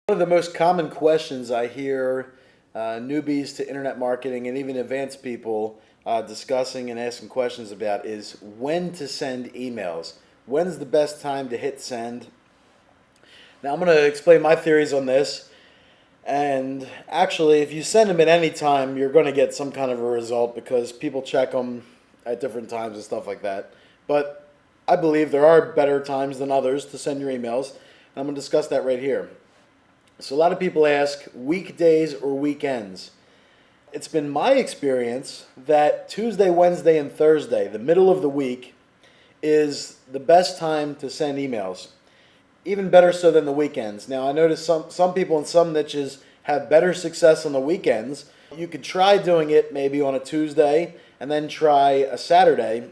One of the most common questions I hear newbies to internet marketing and even advanced people discussing and asking questions about is when to send emails. When's the best time to hit send? Now, I'm going to explain my theories on this. And actually, if you send them at any time, you're going to get some kind of a result because people check them at different times and stuff like that. But I believe there are better times than others to send your emails. And I'm going to discuss that right here. So a lot of people ask weekdays or weekends. It's been my experience that Tuesday, Wednesday, and Thursday, the middle of the week, is the best time to send emails. Even better so than the weekends. Now I notice some people in some niches have better success on the weekends. You could try doing it maybe on a Tuesday and then try a Saturday.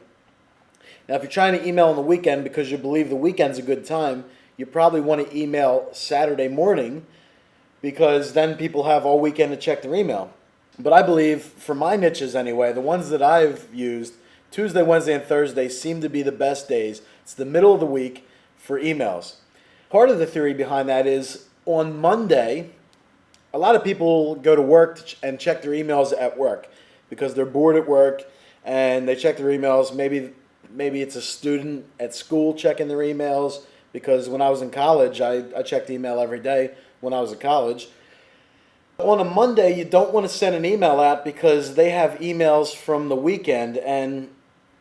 Now if you're trying to email on the weekend because you believe the weekend's a good time, you probably want to email Saturday morning because then people have all weekend to check their email. But I believe, for my niches anyway, the ones that I've used, Tuesday, Wednesday, and Thursday seem to be the best days. It's the middle of the week for emails. Part of the theory behind that is on Monday, a lot of people go to work and check their emails at work because they're bored at work and they check their emails. Maybe it's a student at school checking their emails because when I was in college, I checked email every day when I was at college. On a Monday, you don't want to send an email out because they have emails from the weekend and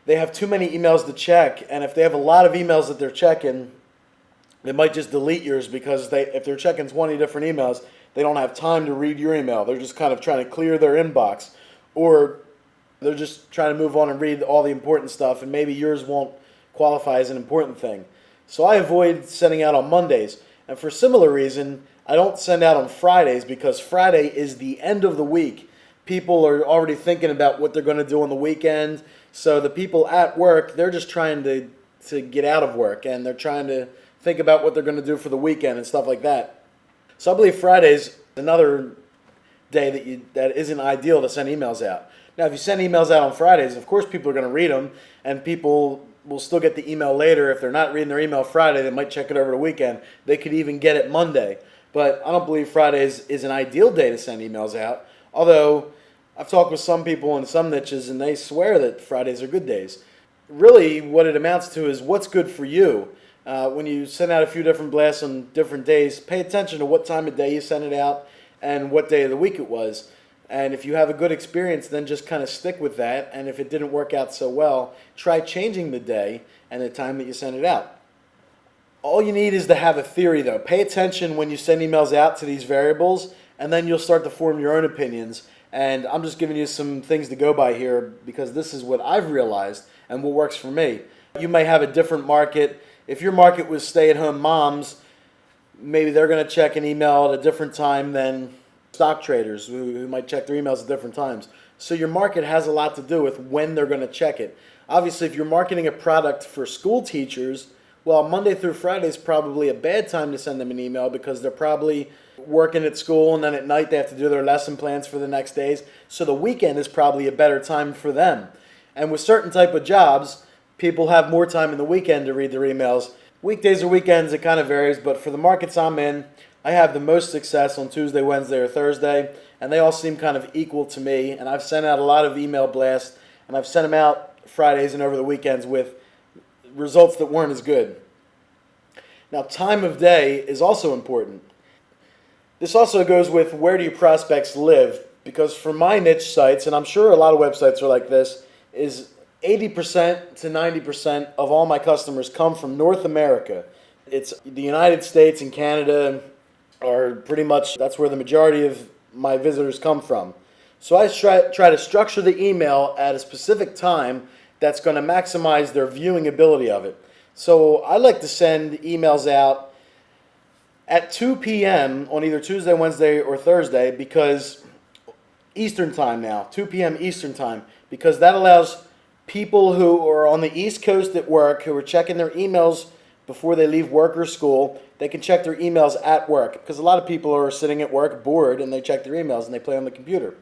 they have too many emails to check. And if they have a lot of emails that they're checking, they might just delete yours because if they're checking 20 different emails, they don't have time to read your email. They're just kind of trying to clear their inbox, or they're just trying to move on and read all the important stuff, and maybe yours won't qualify as an important thing. So I avoid sending out on Mondays. And for a similar reason, I don't send out on Fridays because Friday is the end of the week. People are already thinking about what they're going to do on the weekend. So the people at work, they're just trying to get out of work, and they're trying to think about what they're going to do for the weekend and stuff like that. So I believe Friday's another day that isn't ideal to send emails out. Now, if you send emails out on Fridays, of course people are going to read them, and people will still get the email later. If they're not reading their email Friday, they might check it over the weekend. They could even get it Monday. But I don't believe Fridays is an ideal day to send emails out, although I've talked with some people in some niches, and they swear that Fridays are good days. Really, what it amounts to is what's good for you. When you send out a few different blasts on different days, pay attention to what time of day you sent it out and what day of the week it was. And if you have a good experience, then just kind of stick with that. And if it didn't work out so well, try changing the day and the time that you send it out. All you need is to have a theory, though. Pay attention when you send emails out to these variables, and then you'll start to form your own opinions. And I'm just giving you some things to go by here because this is what I've realized and what works for me. You may have a different market. If your market was stay-at-home moms, maybe they're going to check an email at a different time than stock traders who might check their emails at different times. So your market has a lot to do with when they're going to check it. Obviously, if you're marketing a product for school teachers, well, Monday through Friday is probably a bad time to send them an email because they're probably working at school and then at night they have to do their lesson plans for the next days. So the weekend is probably a better time for them. And with certain type of jobs, people have more time in the weekend to read their emails. Weekdays or weekends, it kind of varies, but for the markets I'm in, I have the most success on Tuesday, Wednesday, or Thursday, and they all seem kind of equal to me. And I've sent out a lot of email blasts, and I've sent them out Fridays and over the weekends with results that weren't as good. Now, time of day is also important. This also goes with where do your prospects live, because for my niche sites, and I'm sure a lot of websites are like this, is 80% to 90% of all my customers come from North America. It's the United States and Canada are pretty much, that's where the majority of my visitors come from. So I try to structure the email at a specific time that's going to maximize their viewing ability of it. So I like to send emails out at 2 p.m. on either Tuesday, Wednesday, or Thursday because Eastern time now, 2 p.m. Eastern time, because that allows people who are on the East Coast at work, who are checking their emails before they leave work or school, they can check their emails at work because a lot of people are sitting at work bored and they check their emails and they play on the computer.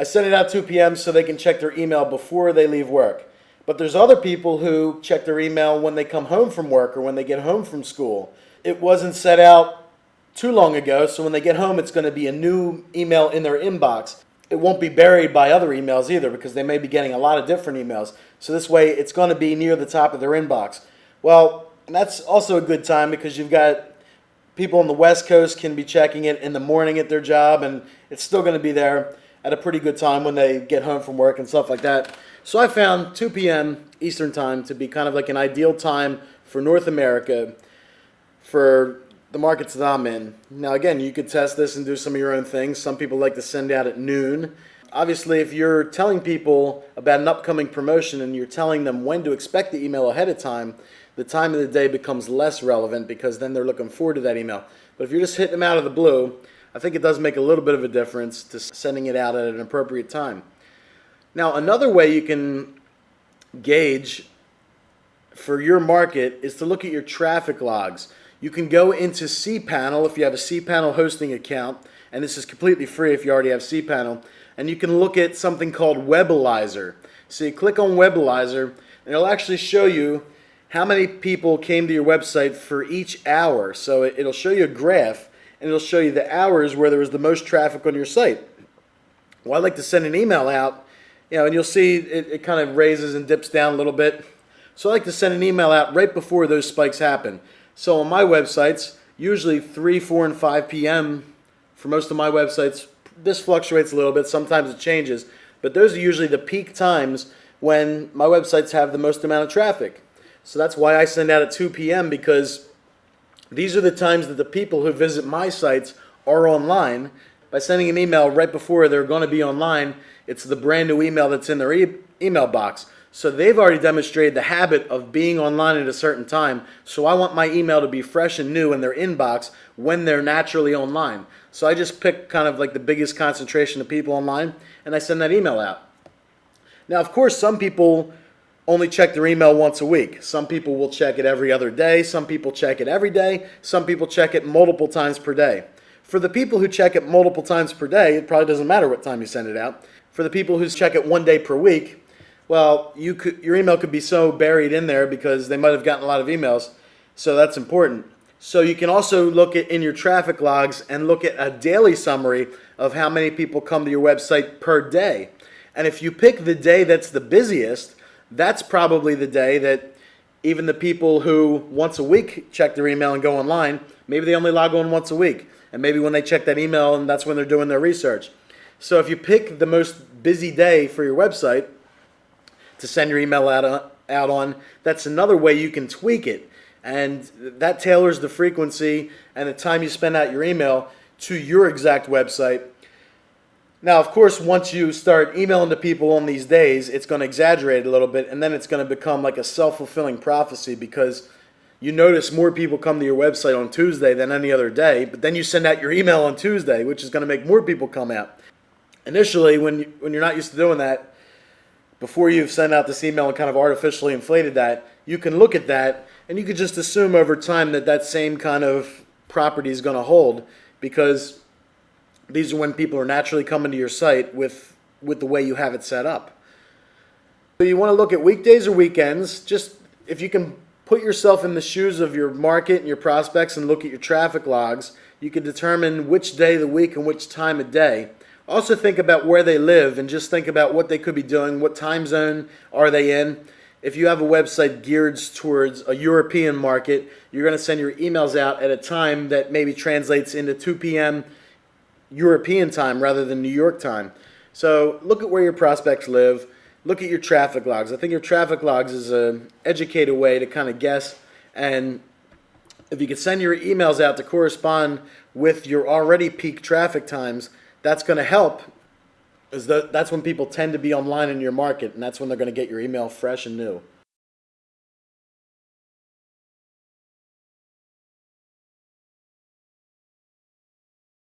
I send it out 2 p.m. so they can check their email before they leave work. But there's other people who check their email when they come home from work or when they get home from school. It wasn't set out too long ago, so when they get home, it's going to be a new email in their inbox. It won't be buried by other emails either, because they may be getting a lot of different emails. So this way, it's going to be near the top of their inbox. Well, and that's also a good time because you've got people on the West Coast can be checking it in the morning at their job, and it's still going to be there at a pretty good time when they get home from work and stuff like that. So I found 2 p.m. Eastern time to be kind of like an ideal time for North America for the markets that I'm in. Now again, you could test this and do some of your own things. Some people like to send out at noon. Obviously, if you're telling people about an upcoming promotion and you're telling them when to expect the email ahead of time, the time of the day becomes less relevant because then they're looking forward to that email. But if you're just hitting them out of the blue, I think it does make a little bit of a difference to sending it out at an appropriate time. Now, another way you can gauge for your market is to look at your traffic logs. You can go into cPanel if you have a cPanel hosting account, and this is completely free if you already have cPanel, and you can look at something called Webalizer. So you click on Webalizer, and it'll actually show you how many people came to your website for each hour. So it'll show you a graph, and it'll show you the hours where there was the most traffic on your site. Well, I'd like to send an email out, and you'll see it kind of raises and dips down a little bit. So I like to send an email out right before those spikes happen. So on my websites, usually 3, 4, and 5 p.m. for most of my websites. This fluctuates a little bit. Sometimes it changes. But those are usually the peak times when my websites have the most amount of traffic. So that's why I send out at 2 p.m. because these are the times that the people who visit my sites are online. By sending an email right before they're going to be online, it's the brand new email that's in their email box. So they've already demonstrated the habit of being online at a certain time. So I want my email to be fresh and new in their inbox when they're naturally online. So I just pick kind of like the biggest concentration of people online, and I send that email out. Now, of course, some people only check their email once a week. Some people will check it every other day. Some people check it every day. Some people check it multiple times per day. For the people who check it multiple times per day, it probably doesn't matter what time you send it out. For the people who check it 1 day per week, well, your email could be so buried in there because they might have gotten a lot of emails, so that's important. So you can also look in your traffic logs and look at a daily summary of how many people come to your website per day. And if you pick the day that's the busiest, that's probably the day that even the people who once a week check their email and go online, maybe they only log on once a week. And maybe when they check that email, and that's when they're doing their research. So if you pick the most busy day for your website to send your email out on, that's another way you can tweak it. And that tailors the frequency and the time you spend out your email to your exact website. Now, of course, once you start emailing to people on these days, it's going to exaggerate a little bit, and then it's going to become like a self-fulfilling prophecy because you notice more people come to your website on Tuesday than any other day, but then you send out your email on Tuesday, which is going to make more people come out. Initially, when you're not used to doing that, before you've sent out this email and kind of artificially inflated that, you can look at that and you could just assume over time that that same kind of property is going to hold because these are when people are naturally coming to your site with the way you have it set up. So you want to look at weekdays or weekends. Just if you can put yourself in the shoes of your market and your prospects and look at your traffic logs, you can determine which day of the week and which time of day. Also think about where they live and just think about what they could be doing, what time zone are they in. If you have a website geared towards a European market, you're going to send your emails out at a time that maybe translates into 2 p.m. European time rather than New York time. So look at where your prospects live. Look at your traffic logs. I think your traffic logs is an educated way to kind of guess. And if you could send your emails out to correspond with your already peak traffic times, that's going to help. That's when people tend to be online in your market, and that's when they're going to get your email fresh and new.